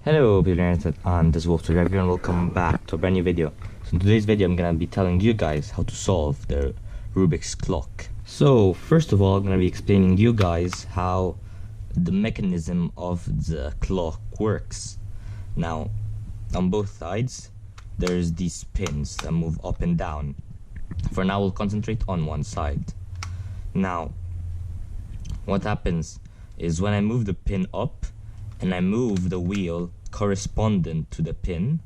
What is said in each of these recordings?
Hello people, and this is Wolf today, everyone. Welcome back to a brand new video. So in today's video I'm gonna be telling you guys how to solve the Rubik's clock. So first of all, I'm gonna be explaining to you guys how the mechanism of the clock works. Now on both sides there's these pins that move up and down. For now we'll concentrate on one side. Now what happens is when I move the pin up and I move the wheel correspondent to the pin,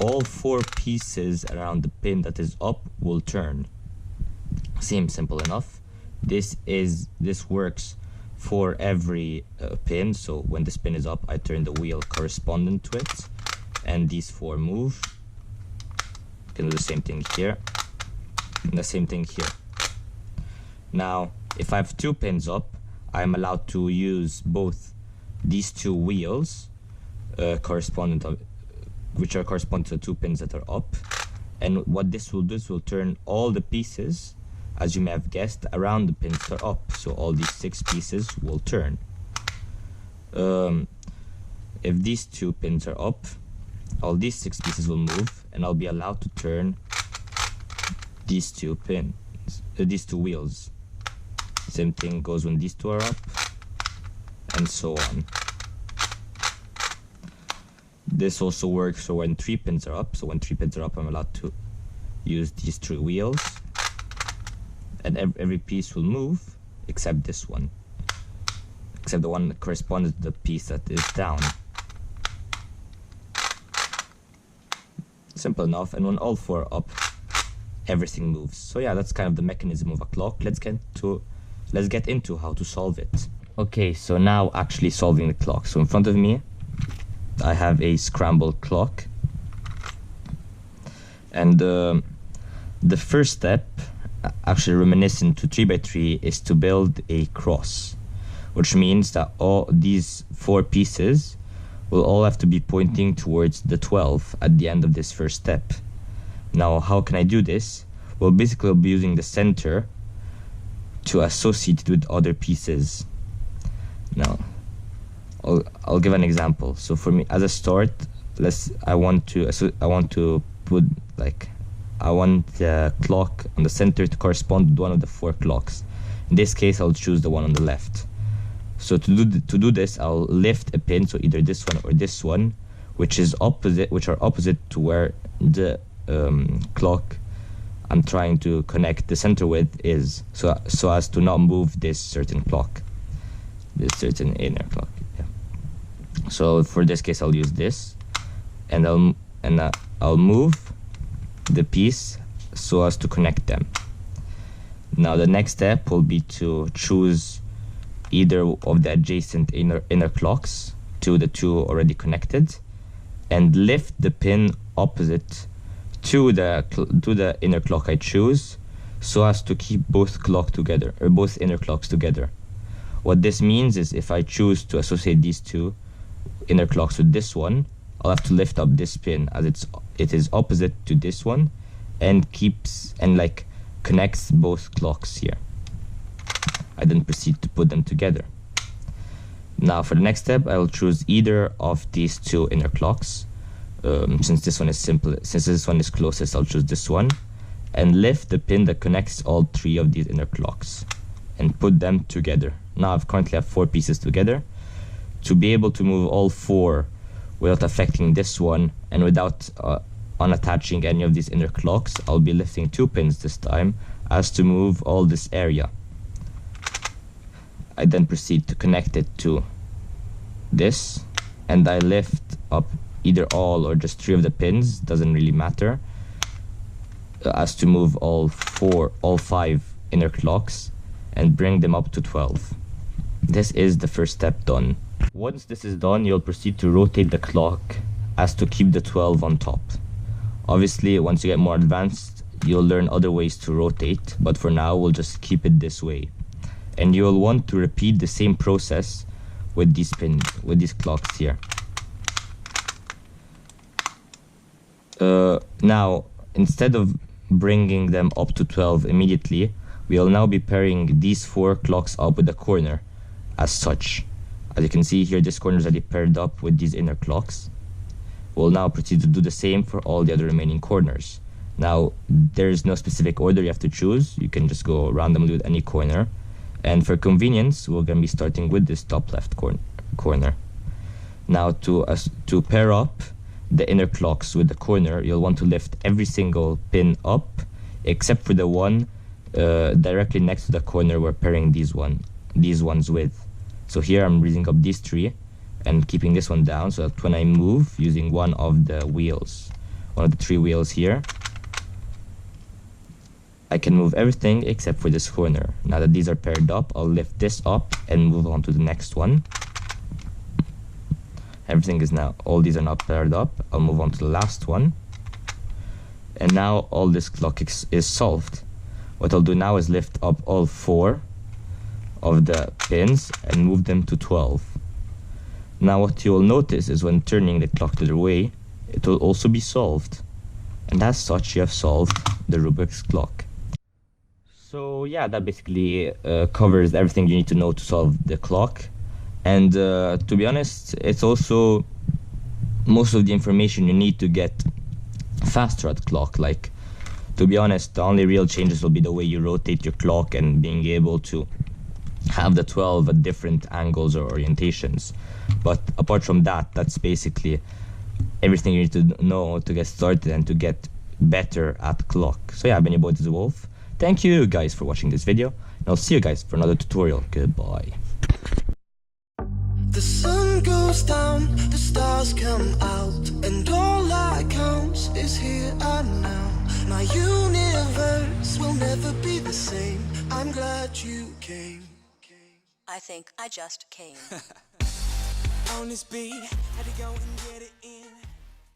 all four pieces around the pin that is up will turn. Seems simple enough. This works for every pin. So when this pin is up, I turn the wheel correspondent to it, and these four move. You can do the same thing here, and the same thing here. Now, if I have two pins up, I'm allowed to use both these two wheels which are corresponding to the two pins that are up, and what this will do is will turn all the pieces, as you may have guessed, around the pins that are up. So all these 6 pieces will turn. If these two pins are up, all these 6 pieces will move, and I'll be allowed to turn these two pins, these two wheels. Same thing goes when these two are up, and so on. This also works for when 3 pins are up. So when 3 pins are up, I'm allowed to use these 3 wheels, and every piece will move except this one, except the one that corresponds to the piece that is down. Simple enough. And when all 4 are up, everything moves. So yeah, that's kind of the mechanism of a clock. Let's get into how to solve it. Okay, so now actually solving the clock. So in front of me I have a scrambled clock, and the first step, actually reminiscent to 3x3, is to build a cross, which means that all these 4 pieces will all have to be pointing towards the 12 at the end of this first step. Now how can I do this? Well, basically I'll be using the center to associate it with other pieces. Now I'll give an example. So for me, as a start, I want put I want the clock on the center to correspond to one of the 4 clocks. In this case, I'll choose the one on the left. So to do this, I'll lift a pin, so either this one or this one, which are opposite to where the clock I'm trying to connect the center with is, so as to not move this certain clock, this certain inner clock. Yeah. So for this case, I'll use this, and I'll move the piece so as to connect them. Now the next step will be to choose either of the adjacent inner clocks to the 2 already connected, and lift the pin opposite to the inner clock I choose, so as to keep both inner clocks together. What this means is, if I choose to associate these 2 inner clocks with this one, I'll have to lift up this pin, as it is opposite to this one, and connects both clocks here. I then proceed to put them together. Now for the next step, I'll choose either of these 2 inner clocks. Since this one is closest, I'll choose this one, and lift the pin that connects all 3 of these inner clocks and put them together. Now I currently have 4 pieces together. To be able to move all 4 without affecting this one, and without unattaching any of these inner clocks, I'll be lifting 2 pins this time, as to move all this area. I then proceed to connect it to this, and I lift up either all or just 3 of the pins, doesn't really matter, as to move all 5 inner clocks and bring them up to 12. This is the first step done. Once this is done, you'll proceed to rotate the clock as to keep the 12 on top. Obviously, once you get more advanced, you'll learn other ways to rotate, but for now we'll just keep it this way. And you'll want to repeat the same process with these clocks here. Now, instead of bringing them up to 12 immediately, we'll now be pairing these 4 clocks up with a corner as such. As you can see here, this corner is already paired up with these inner clocks. We'll now proceed to do the same for all the other remaining corners. Now, there's no specific order you have to choose. You can just go randomly with any corner. And for convenience, we're going to be starting with this top left corner. Now, to pair up the inner clocks with the corner, you'll want to lift every single pin up, except for the one directly next to the corner we're pairing these ones with. So here I'm raising up these three and keeping this one down, so that when I move using one of the three wheels here, I can move everything except for this corner. Now that these are paired up, I'll lift this up and move on to the next one. All these are now paired up. I'll move on to the last one. And now all this clock is solved. What I'll do now is lift up all 4 of the pins and move them to 12. Now what you will notice is when turning the clock the other way, it will also be solved. And as such, you have solved the Rubik's clock. So yeah, that basically covers everything you need to know to solve the clock. And to be honest, it's also most of the information you need to get faster at clock. Like, to be honest, the only real changes will be the way you rotate your clock and being able to have the 12 at different angles or orientations. But apart from that, that's basically everything you need to know to get started and to get better at clock. So yeah, I've been your boy, the Wolf. Thank you guys for watching this video, and I'll see you guys for another tutorial. Goodbye. The sun goes down, the stars come out, and all that counts is here and now. My universe will never be the same. I'm glad you came. I think I just came. On this beat, had to go and get it in.